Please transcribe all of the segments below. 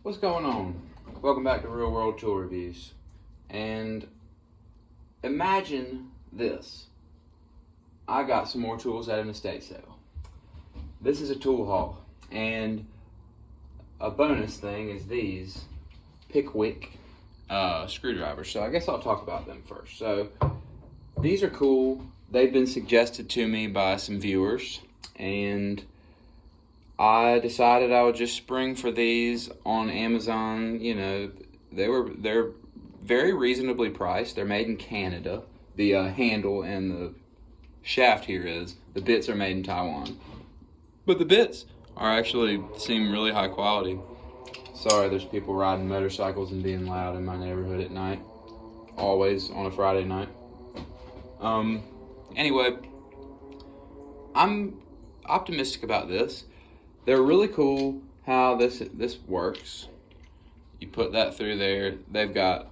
What's going on? Welcome back to Real World Tool Reviews. And imagine this. I got some more tools at an estate sale. This is a tool haul, and a bonus thing is these Pickwick screwdrivers. So I guess I'll talk about them first. So these are cool. They've been suggested to me by some viewers, and I decided I would just spring for these on Amazon. You know, they're very reasonably priced. They're made in Canada. The handle and the shaft here is. The bits are made in Taiwan. But the bits seem really high quality. Sorry, there's people riding motorcycles and being loud in my neighborhood at night. Always on a Friday night. Anyway, I'm optimistic about this. They're really cool how this works. You put that through there. They've got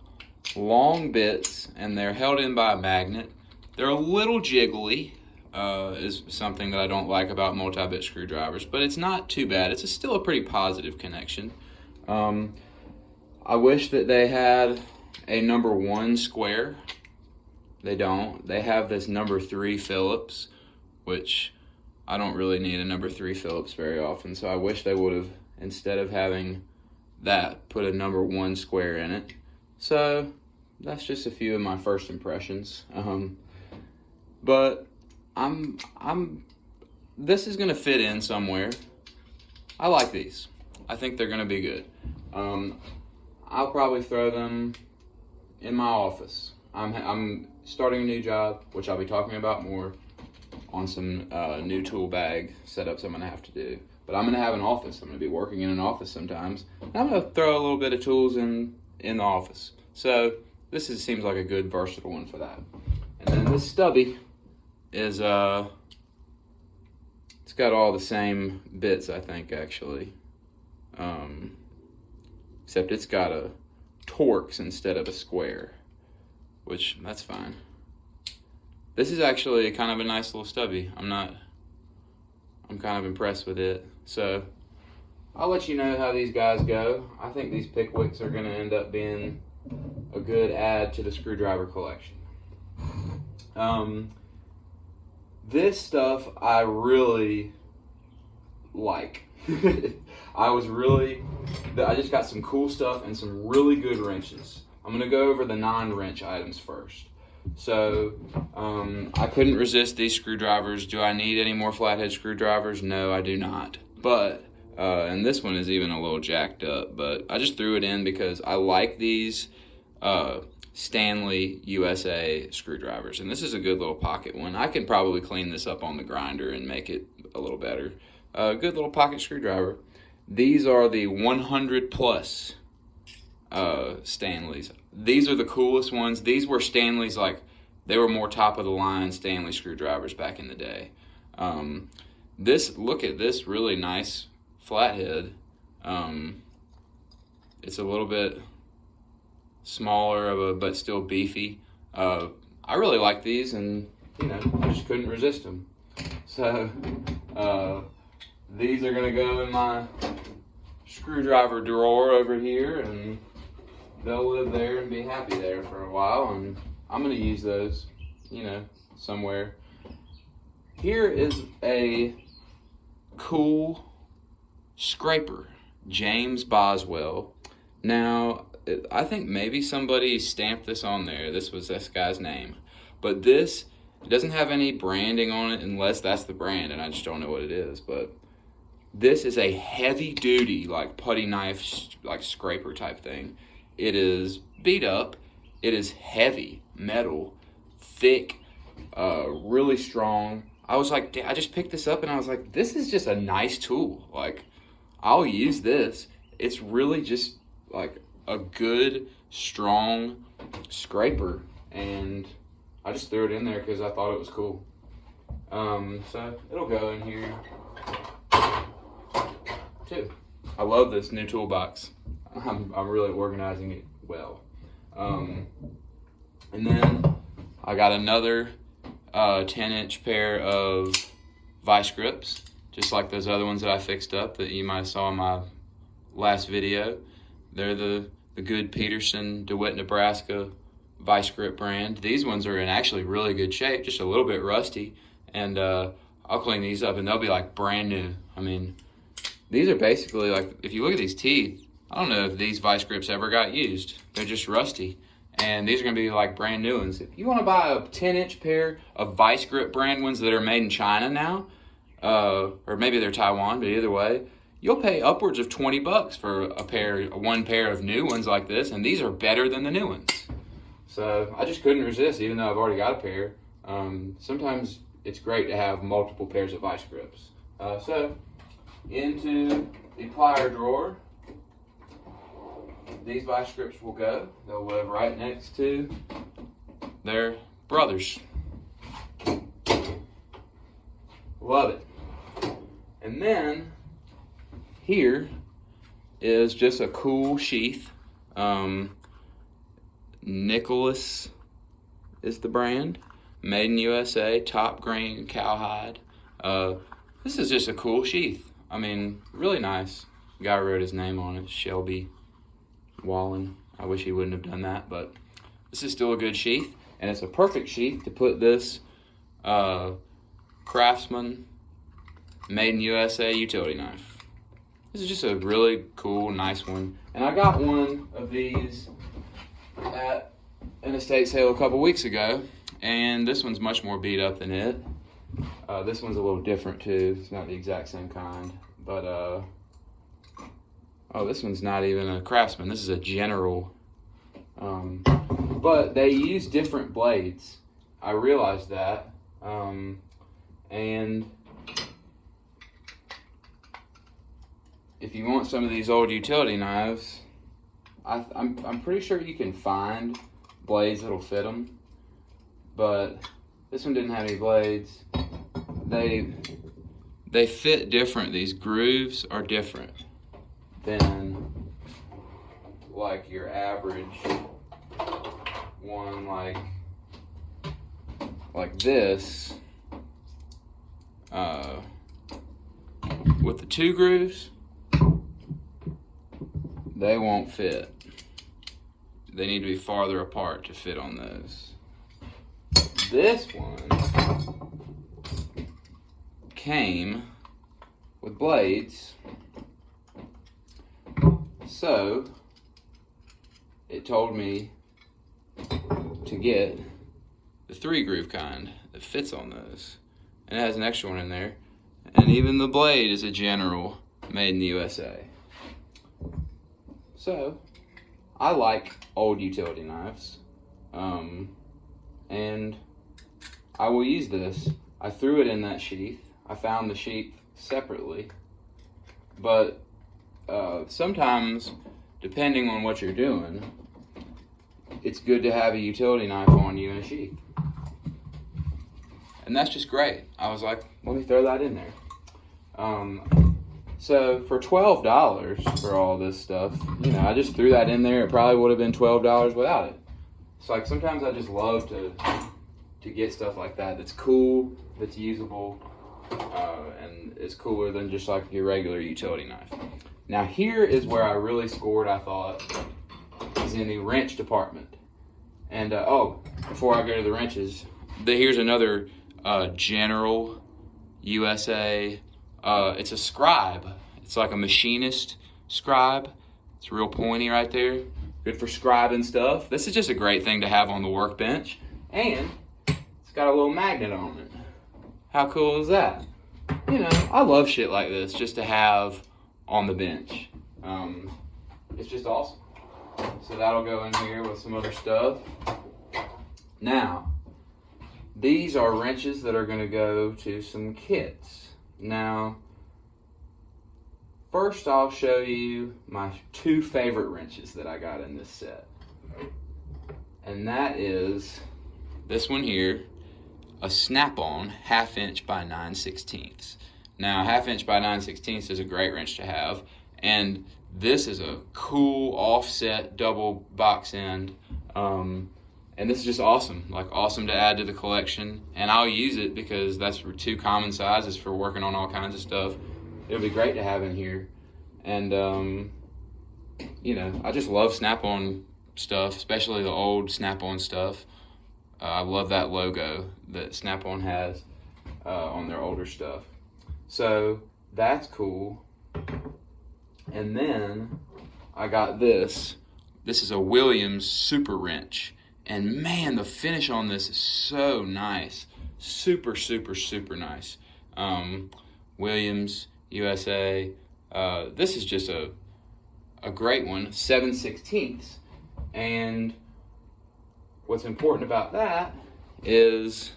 long bits and they're held in by a magnet. They're a little jiggly, is something that I don't like about multi-bit screwdrivers, but it's not too bad. It's still a pretty positive connection. I wish that they had a number 1 square. They don't. They have this number 3 Phillips, which I don't really need a number 3 Phillips very often, so I wish they would have, instead of having that, put a number 1 square in it. So that's just a few of my first impressions. But this is gonna fit in somewhere. I like these. I think they're gonna be good. I'll probably throw them in my office. I'm starting a new job, which I'll be talking about more on some new tool bag setups I'm gonna have to do. But I'm gonna have an office. I'm gonna be working in an office sometimes. And I'm gonna throw a little bit of tools in the office. So this seems like a good versatile one for that. And then this stubby is it's got all the same bits, I think, actually. Except it's got a Torx instead of a square, which that's fine. This is actually kind of a nice little stubby. I'm kind of impressed with it. So I'll let you know how these guys go. I think these Pickwicks are gonna end up being a good add to the screwdriver collection. This stuff I really like. I just got some cool stuff and some really good wrenches. I'm gonna go over the non-wrench items first. So, I couldn't resist these screwdrivers. Do I need any more flathead screwdrivers? No, I do not. But, and this one is even a little jacked up, but I just threw it in because I like these Stanley USA screwdrivers. And this is a good little pocket one. I could probably clean this up on the grinder and make it a little better. Good little pocket screwdriver. These are the 100 plus Stanleys. These are the coolest ones. These were Stanleys, like, they were more top of the line Stanley screwdrivers back in the day. Look at this really nice flathead. It's a little bit smaller but still beefy. I really like these, and you know, I just couldn't resist them. So these are gonna go in my screwdriver drawer over here, and they'll live there and be happy there for a while, and I'm gonna use those, you know, somewhere. Here is a cool scraper, James Boswell. Now, I think maybe somebody stamped this on there. This was this guy's name. But this doesn't have any branding on it, unless that's the brand, and I just don't know what it is. But this is a heavy duty, like putty knife, like scraper type thing. It is beat up. It is heavy, metal, thick, really strong. I was like, I just picked this up and I was like, this is just a nice tool. Like, I'll use this. It's really just like a good, strong scraper. And I just threw it in there because I thought it was cool. So it'll go in here too. I love this new toolbox. I'm really organizing it well. And then I got another 10-inch pair of vice grips, just like those other ones that I fixed up that you might have saw in my last video. They're the good Peterson, DeWitt, Nebraska vice grip brand. These ones are in actually really good shape, just a little bit rusty. And I'll clean these up and they'll be like brand new. I mean, these are basically like, if you look at these teeth, I don't know if these vice grips ever got used. They're just rusty. And these are gonna be like brand new ones. If you wanna buy a 10-inch pair of vice grip brand ones that are made in China now, or maybe they're Taiwan, but either way, you'll pay upwards of $20 for one pair of new ones like this, and these are better than the new ones. So I just couldn't resist, even though I've already got a pair. Sometimes it's great to have multiple pairs of vice grips. So into the plier drawer, these vice grips will go. They'll live right next to their brothers. Love it. And then here is just a cool sheath. Nicholas is the brand. Made in USA, top grain cowhide. This is just a cool sheath. I mean, really nice. Guy wrote his name on it, Shelby Wallen. I wish he wouldn't have done that, but this is still a good sheath, and it's a perfect sheath to put this Craftsman Made in USA utility knife. This is just a really cool, nice one. And I got one of these at an estate sale a couple weeks ago, and this one's much more beat up than it. This one's a little different too. It's not the exact same kind, but oh, this one's not even a Craftsman. This is a General. But they use different blades. I realized that, and if you want some of these old utility knives, I'm pretty sure you can find blades that'll fit them, but this one didn't have any blades. They fit different. These grooves are different than like your average one, like this. With the two grooves, they won't fit. They need to be farther apart to fit on those. This one came with blades, so it told me to get the 3-groove kind that fits on those, and it has an extra one in there, and even the blade is a General Made in the USA. So I like old utility knives, and I will use this. I threw it in that sheath. I found the sheath separately, but sometimes, depending on what you're doing, it's good to have a utility knife on you in a sheath. And that's just great. I was like, let me throw that in there. So for $12 for all this stuff, you know, I just threw that in there. It probably would have been $12 without it. So like sometimes I just love to get stuff like that that's cool, that's usable, and it's cooler than just like your regular utility knife. Now here is where I really scored, I thought, is in the wrench department. And oh, before I go to the wrenches, here's another General USA. It's a Scribe. It's like a machinist Scribe. It's real pointy right there. Good for scribing stuff. This is just a great thing to have on the workbench. And it's got a little magnet on it. How cool is that? You know, I love shit like this just to have on the bench. It's just awesome. So that'll go in here with some other stuff. Now, these are wrenches that are going to go to some kits. Now, first I'll show you my 2 favorite wrenches that I got in this set. And that is this one here, a SnapOn 1/2 inch by 9/16. Now, 1/2 inch by 9/16 is a great wrench to have, and this is a cool offset double box end. And this is just awesome, like awesome to add to the collection. And I'll use it because that's for 2 common sizes for working on all kinds of stuff. It'll be great to have in here. And you know, I just love SnapOn stuff, especially the old SnapOn stuff. I love that logo that SnapOn has on their older stuff. So that's cool. And then I got this. This is a Williams Super Wrench. And man, the finish on this is so nice. Super, super, super nice. Williams, USA. This is just a great one, 7/16. And what's important about that is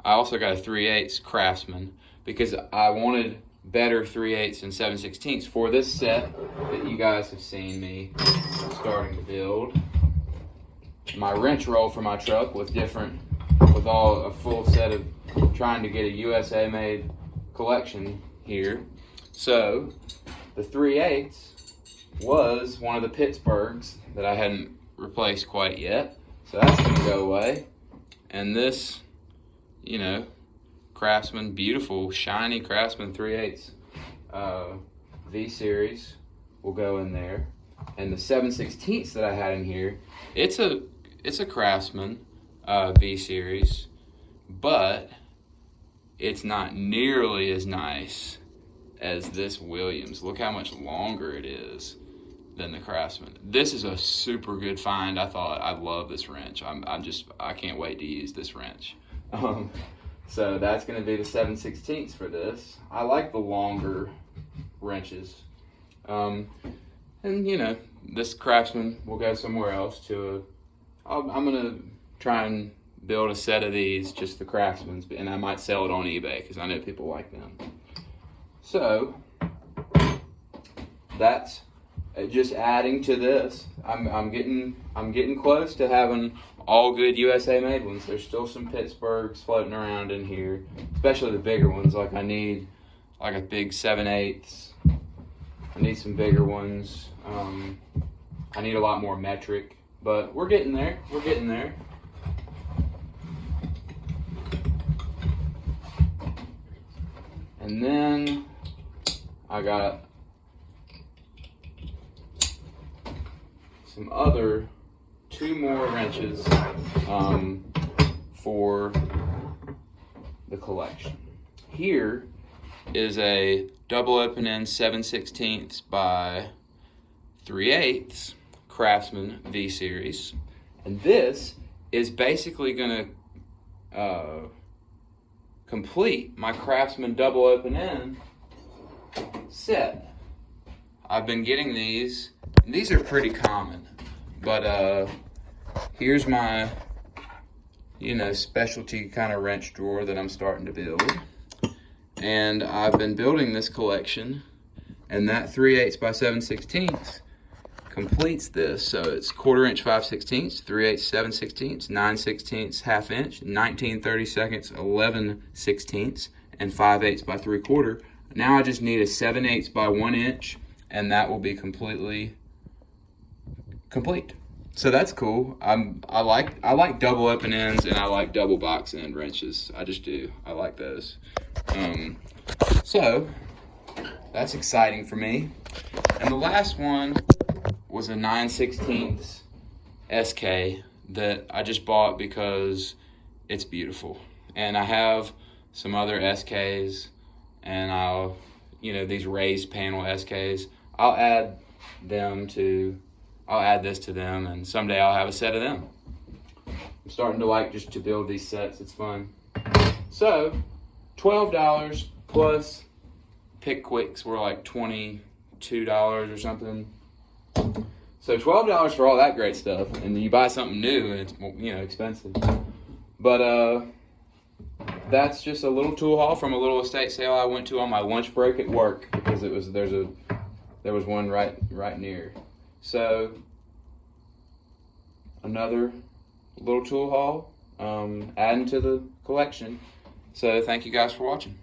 I also got a 3/8 Craftsman because I wanted better 3/8 and 7/16 for this set that you guys have seen me starting to build. My wrench roll for my truck with all a full set of trying to get a USA made collection here. So the 3/8 was one of the Pittsburghs that I hadn't replaced quite yet. So that's gonna go away. And this, you know, Craftsman, beautiful, shiny Craftsman 3/8 V-Series will go in there. And the 7/16 that I had in here, it's a Craftsman V-Series, but it's not nearly as nice as this Williams. Look how much longer it is than the Craftsman. This is a super good find. I thought I love this wrench. I can't wait to use this wrench. So that's going to be the 7/16 for this. I like the longer wrenches. And you know, this Craftsman will go somewhere else I'm going to try and build a set of these, just the Craftsmans, and I might sell it on eBay because I know people like them. So that's just adding to this. I'm getting close to having all good USA made ones. There's still some Pittsburghs floating around in here, especially the bigger ones. Like I need like a big 7/8. I need some bigger ones. I need a lot more metric, but we're getting there. We're getting there. And then I got some other 2 more wrenches for the collection. Here is a double open end 7/16 by 3/8 Craftsman V-Series, and this is basically going to complete my Craftsman double open end set. I've been getting these, and these are pretty common, but here's my, you know, specialty kind of wrench drawer that I'm starting to build. And I've been building this collection, and that 3/8 by 7/16 completes this. So it's 1/4 inch 5/16, 3/8 7/16, 9/16 1/2 inch, 19/32, 11/16, and 5/8 by 3/4. Now I just need a 7/8 by 1 inch, and that will be completely complete. So that's cool. I like double open ends, and I like double box end wrenches. I just do. I like those. So that's exciting for me. And the last one was a 9/16 SK that I just bought because it's beautiful. And I have some other SKs, and I'll, you know, these raised panel SKs, I'll add this to them, and someday I'll have a set of them. I'm starting to like just to build these sets. It's fun. So $12 plus Pickwicks were like $22 or something. So $12 for all that great stuff, and you buy something new and it's, you know, expensive. But that's just a little tool haul from a little estate sale I went to on my lunch break at work, because there was one right near. So another little tool haul, adding to the collection. So thank you guys for watching.